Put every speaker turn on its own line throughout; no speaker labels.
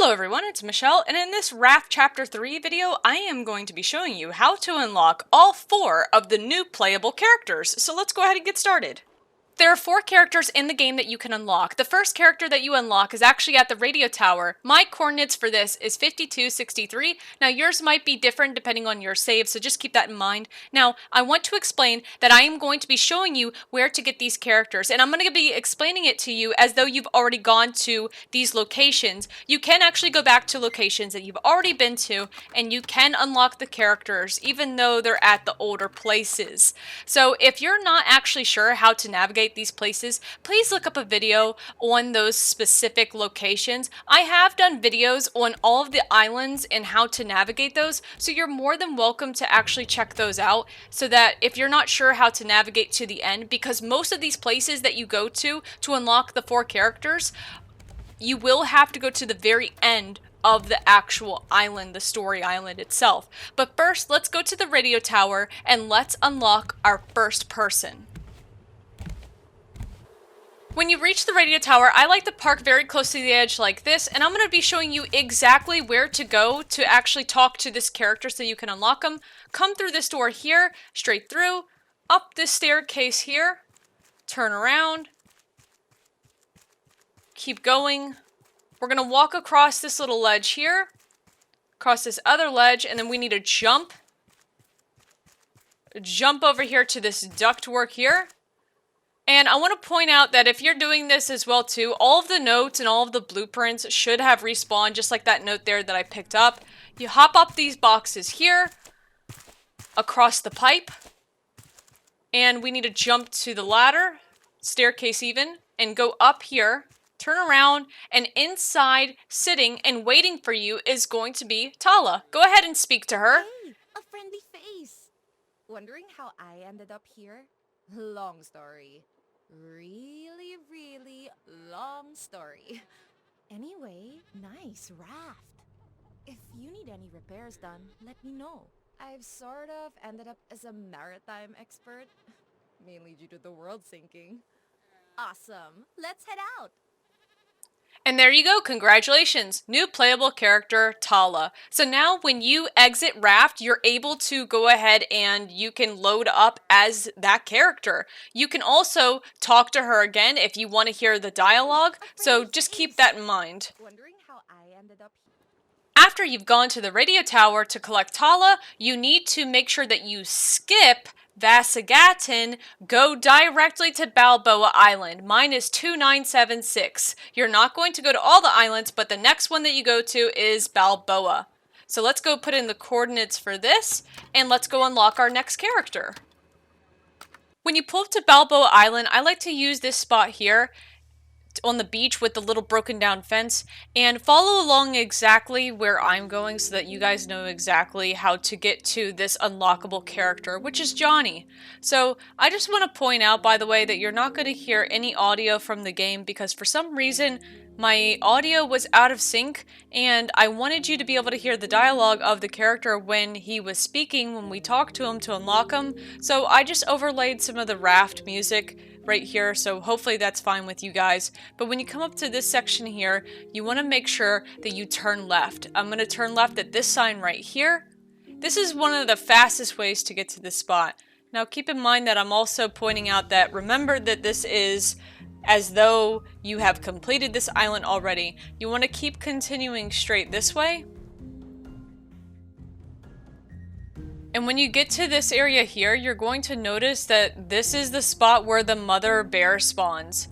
Hello everyone, it's Michelle, and in this Raft Chapter 3 video, I am going to be showing you how to unlock all 4 of the new playable characters. So let's go ahead and get started. There are 4 characters in the game that you can unlock. The first character that you unlock is actually at the radio tower. My coordinates for this is 5263. Now yours might be different depending on your save, so just keep that in mind. Now, I want to explain that I am going to be showing you where to get these characters, and I'm going to be explaining it to you as though you've already gone to these locations. You can actually go back to locations that you've already been to, and you can unlock the characters even though they're at the older places. So if you're not actually sure how to navigate these places, please look up a video on those specific locations. I have done videos on all of the islands and how to navigate those, so you're more than welcome to actually check those out, so that if you're not sure how to navigate to the end, because most of these places that you go to unlock the 4 characters, you will have to go to the very end of the actual island, the story island itself. But first, let's go to the radio tower and let's unlock our first person. When you reach the radio tower, I like to park very close to the edge like this, and I'm going to be showing you exactly where to go to actually talk to this character so you can unlock them. Come through this door here, straight through, up this staircase here, turn around, keep going. We're going to walk across this little ledge here, across this other ledge, and then we need to jump over here to this ductwork here. And I want to point out that if you're doing this as well too, all of the notes and all of the blueprints should have respawned, just like that note there that I picked up. You hop up these boxes here, across the pipe, and we need to jump to the ladder, staircase even, and go up here, turn around, and inside, sitting and waiting for you is going to be Tala. Go ahead and speak to her.
Hey, a friendly face. Wondering how I ended up here? Long story. Really, really long story. Anyway, nice raft. If you need any repairs done, let me know. I've sort of ended up as a maritime expert, mainly due to the world sinking. Awesome. Let's head out.
And there you go, congratulations, new playable character, Tala. So now when you exit Raft, you're able to go ahead and you can load up as that character. You can also talk to her again if you want to hear the dialogue, so just keep that in mind.
Wondering how I ended up here.
After you've gone to the radio tower to collect Tala, you need to make sure that you skip Vasagatin, go directly to Balboa Island. Mine is 2976. You're not going to go to all the islands, but the next one that you go to is Balboa. So let's go put in the coordinates for this, and let's go unlock our next character. When you pull up to Balboa Island, I like to use this spot here on the beach with the little broken down fence and follow along exactly where I'm going so that you guys know exactly how to get to this unlockable character, which is Johnny. So I just want to point out, by the way, that you're not going to hear any audio from the game because for some reason my audio was out of sync and I wanted you to be able to hear the dialogue of the character when he was speaking, when we talked to him to unlock him. So I just overlaid some of the Raft music right here, so hopefully that's fine with you guys. But when you come up to this section here, you want to make sure that you turn left. I'm going to turn left at this sign right here. This is one of the fastest ways to get to this spot. Now keep in mind that I'm also pointing out that remember that this is as though you have completed this island already. You want to keep continuing straight this way. And when you get to this area here, you're going to notice that this is the spot where the mother bear spawns.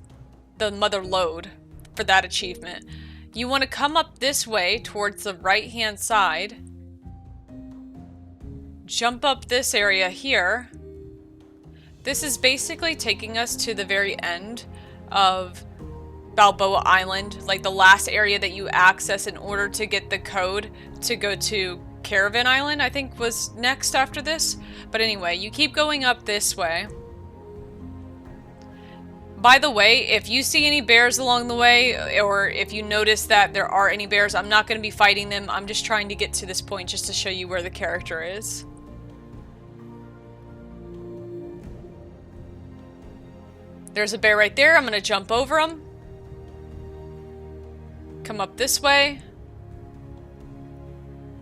The mother lode for that achievement. You want to come up this way towards the right hand side. Jump up this area here. This is basically taking us to the very end of Balboa Island, like the last area that you access in order to get the code to go to Caravan Island, I think was next after this. But anyway, you keep going up this way. By the way, if you see any bears along the way, or if you notice that there are any bears, I'm not going to be fighting them. I'm just trying to get to this point just to show you where the character is. There's a bear right there. I'm going to jump over him. Come up this way.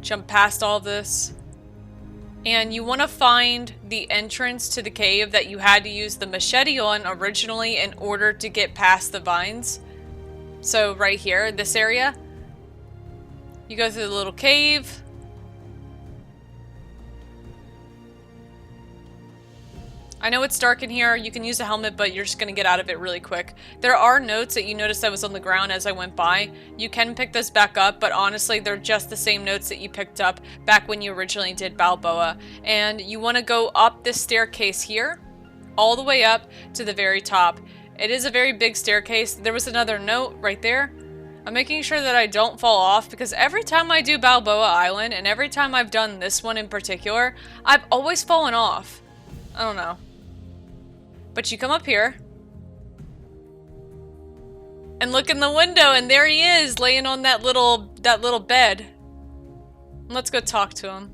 Jump past all this. And you want to find the entrance to the cave that you had to use the machete on originally in order to get past the vines. So right here, this area. You go through the little cave. I know it's dark in here, you can use a helmet, but you're just going to get out of it really quick. There are notes that you noticed that was on the ground as I went by. You can pick those back up, but honestly, they're just the same notes that you picked up back when you originally did Balboa. And you want to go up this staircase here, all the way up to the very top. It is a very big staircase. There was another note right there. I'm making sure that I don't fall off, because every time I do Balboa Island, and every time I've done this one in particular, I've always fallen off. I don't know. But you come up here and look in the window, and there he is, laying on that little bed. Let's go talk to him.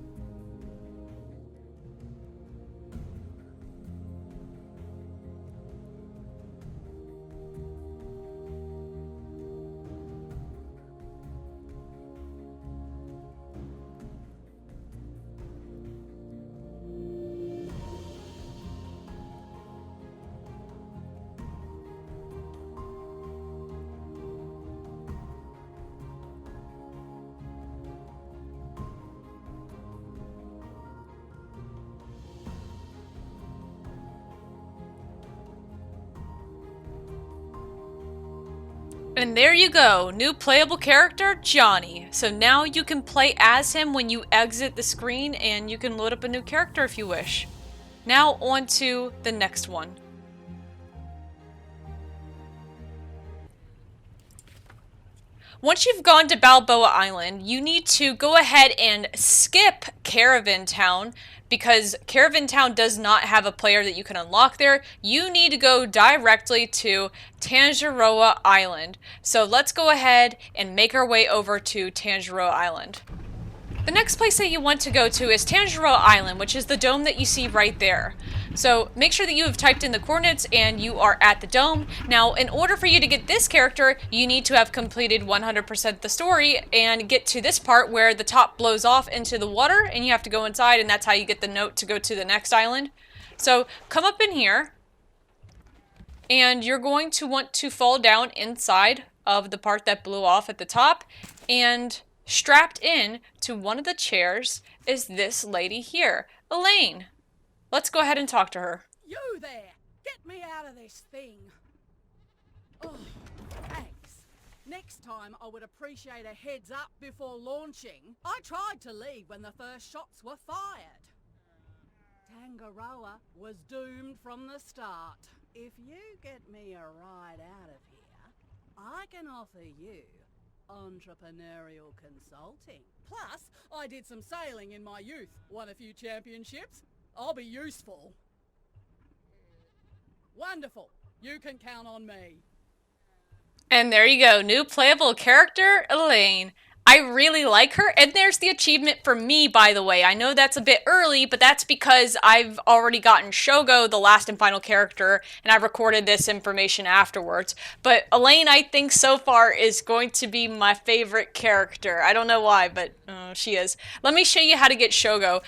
And there you go, new playable character, Johnny. So now you can play as him when you exit the screen, and you can load up a new character if you wish. Now on to the next one. Once you've gone to Balboa Island, you need to go ahead and skip Caravan Town, because Caravan Town does not have a player that you can unlock there. You need to go directly to Tangeroa Island. So let's go ahead and make our way over to Tangeroa Island. The next place that you want to go to is Tangeroa Island, which is the dome that you see right there. So make sure that you have typed in the coordinates and you are at the dome. Now, in order for you to get this character, you need to have completed 100% the story and get to this part where the top blows off into the water and you have to go inside, and that's how you get the note to go to the next island. So come up in here and you're going to want to fall down inside of the part that blew off at the top, and strapped in to one of the chairs is this lady here, Elaine. Let's go ahead and talk to her.
You there! Get me out of this thing! Oh, thanks. Next time I would appreciate a heads up before launching. I tried to leave when the first shots were fired. Tangeroa was doomed from the start. If you get me a ride out of here, I can offer you entrepreneurial consulting. Plus, I did some sailing in my youth, won a few championships. I'll be useful. Wonderful. You can count on me.
And there you go, new playable character, Elaine. I really like her, and there's the achievement for me, by the way. I know that's a bit early, but that's because I've already gotten Shogo, the last and final character, and I recorded this information afterwards. But Elaine, I think so far, is going to be my favorite character. I don't know why, but she is. Let me show you how to get Shogo.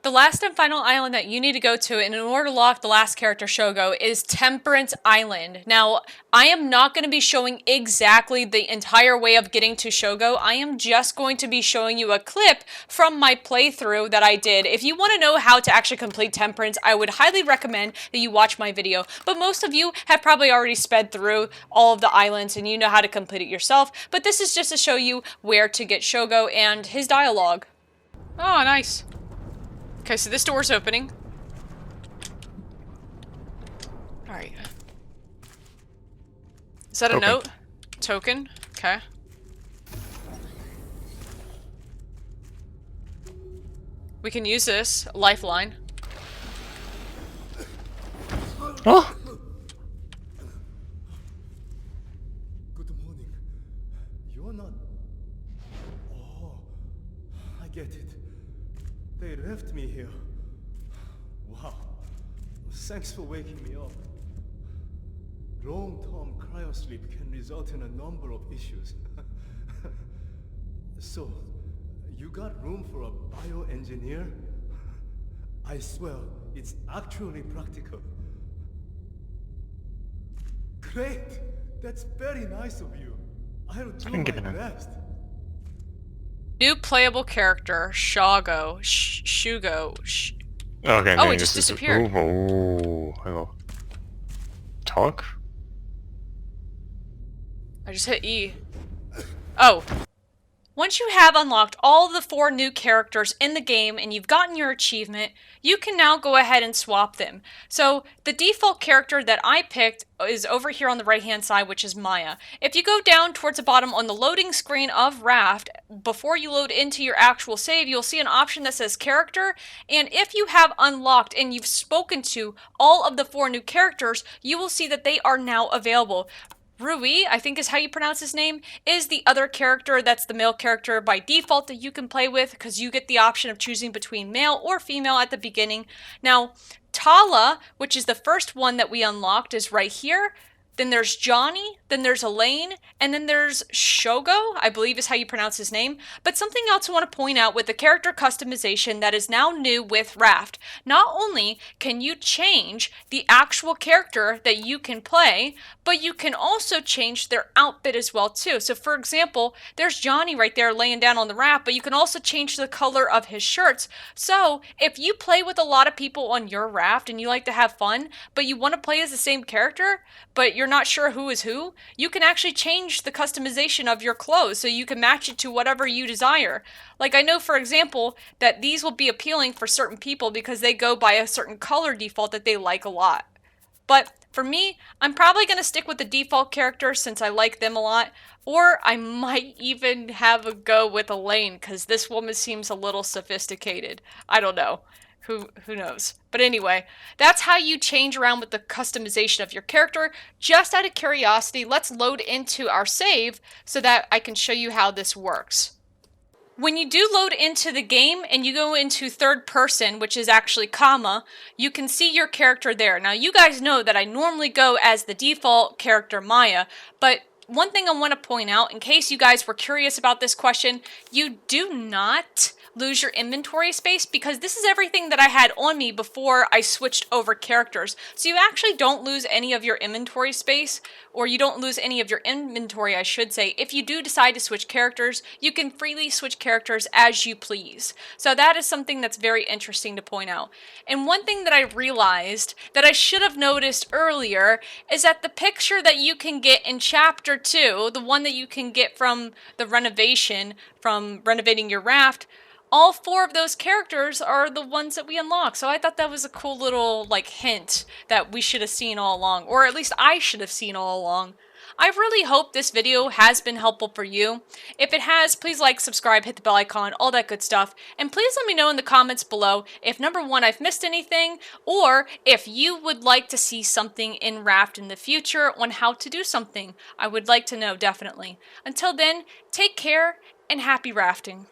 The last and final island that you need to go to in order to lock the last character, Shogo, is Temperance Island. Now, I am not going to be showing exactly the entire way of getting to Shogo. I am just going to be showing you a clip from my playthrough that I did. If you want to know how to actually complete Temperance, I would highly recommend that you watch my video. But most of you have probably already sped through all of the islands and you know how to complete it yourself. But this is just to show you where to get Shogo and his dialogue. Oh, nice. Okay, so this door's opening. Alright. Is that a note? Token? Okay. We can use this. Lifeline.
Oh!
Good morning. You're not... Oh, I get it. They left me here. Wow. Thanks for waking me up. Long-term cryosleep can result in a number of issues. So, you got room for a bioengineer? I swear, it's actually practical. Great! That's very nice of you. I'll do my best.
New playable character, Shogo. Shugo.
Okay,
Oh, it just disappeared.
Oh, hello. Talk?
I just hit E. Oh. Once you have unlocked all the 4 new characters in the game and you've gotten your achievement, you can now go ahead and swap them. So the default character that I picked is over here on the right hand side, which is Maya. If you go down towards the bottom on the loading screen of Raft, before you load into your actual save, you'll see an option that says character, and if you have unlocked and you've spoken to all of the 4 new characters, you will see that they are now available. Rui, I think is how you pronounce his name, is the other character that's the male character by default that you can play with, because you get the option of choosing between male or female at the beginning. Now, Tala, which is the first one that we unlocked, is right here. Then there's Johnny, then there's Elaine, and then there's Shogo, I believe is how you pronounce his name. But something else I want to point out with the character customization that is now new with Raft. Not only can you change the actual character that you can play, but you can also change their outfit as well too. So for example, there's Johnny right there laying down on the raft, but you can also change the color of his shirts. So if you play with a lot of people on your raft and you like to have fun, but you want to play as the same character, but you're not sure who is who, you can actually change the customization of your clothes so you can match it to whatever you desire. Like I know, for example, that these will be appealing for certain people because they go by a certain color default that they like a lot. But for me, I'm probably going to stick with the default character since I like them a lot, or I might even have a go with Elaine because this woman seems a little sophisticated. I don't know. Who knows? But anyway, that's how you change around with the customization of your character. Just out of curiosity, let's load into our save so that I can show you how this works. When you do load into the game and you go into third person, which is actually comma, you can see your character there. Now you guys know that I normally go as the default character Maya, but one thing I want to point out, in case you guys were curious about this question, you do not lose your inventory space because this is everything that I had on me before I switched over characters. So you actually don't lose any of your inventory space, or you don't lose any of your inventory, I should say. If you do decide to switch characters, you can freely switch characters as you please. So that is something that's very interesting to point out. And one thing that I realized that I should have noticed earlier is that the picture that you can get in Chapter 2, the one that you can get from the renovation, from renovating your raft, all 4 of those characters are the ones that we unlock. So I thought that was a cool little hint that we should have seen all along, or at least I should have seen all along. I really hope this video has been helpful for you. If it has, please like, subscribe, hit the bell icon, all that good stuff. And please let me know in the comments below if number 1, I've missed anything, or if you would like to see something in Raft in the future on how to do something. I would like to know, definitely. Until then, take care and happy rafting.